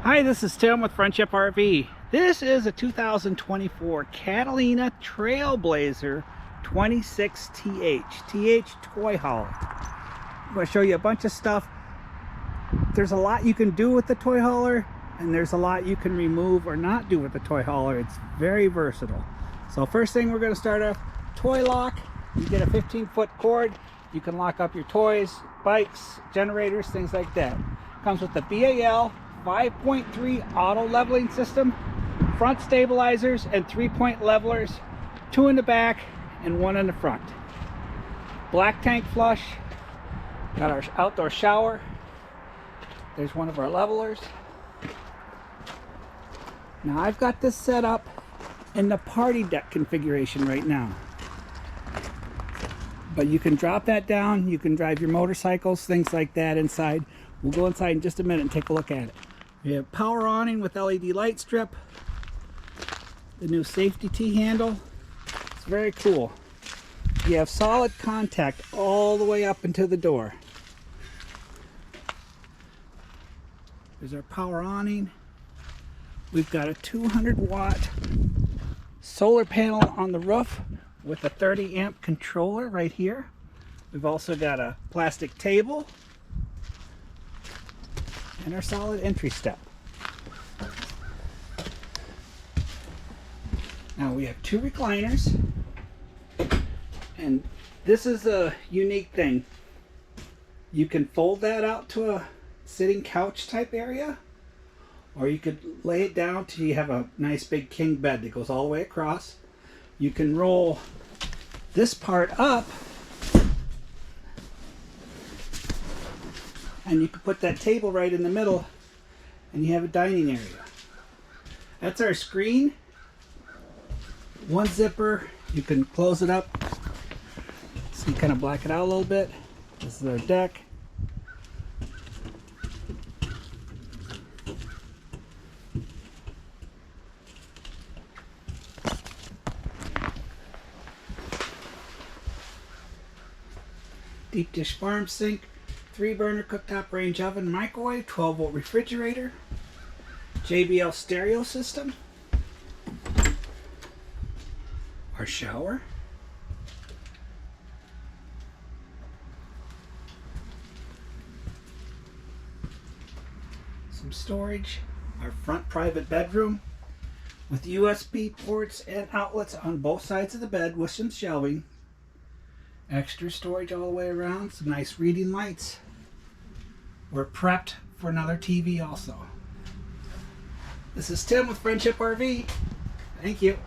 Hi, this is Tim with Friendship RV. This is a 2024 Catalina Trailblazer 26TH, TH toy hauler. I'm going to show you a bunch of stuff. There's a lot you can do with the toy hauler, and there's a lot you can remove or not do with the toy hauler. It's very versatile. So first thing we're going to start off, toy lock. You get a 15-foot cord. You can lock up your toys, bikes, generators, things like that. Comes with the BAL 5.3 auto leveling system, front stabilizers and 3-point levelers, 2 in the back and 1 in the front. Black tank flush. Got our outdoor shower. There's one of our levelers. Now I've got this set up in the party deck configuration right now. But you can drop that down, you can drive your motorcycles, things like that inside. We'll go inside in just a minute and take a look at it. We have power awning with LED light strip. The new safety T-handle. It's very cool. You have solid contact all the way up into the door. There's our power awning. We've got a 200-watt solar panel on the roof with a 30-amp controller right here. We've also got a plastic table and our solid entry step. Now we have 2 recliners, and this is a unique thing. You can fold that out to a sitting couch type area, or you could lay it down till you have a nice big king bed that goes all the way across. You can roll this part up, and you can put that table right in the middle, and you have a dining area. That's our screen. 1 zipper. You can close it up so you kind of black it out a little bit. This is our deck. Deep dish farm sink, 3-burner cooktop range oven, microwave, 12-volt refrigerator, JBL stereo system, our shower, some storage, our front private bedroom with USB ports and outlets on both sides of the bed with some shelving. Extra storage all the way around, some nice reading lights. We're prepped for another TV also. This is Tim with Friendship RV. Thank you.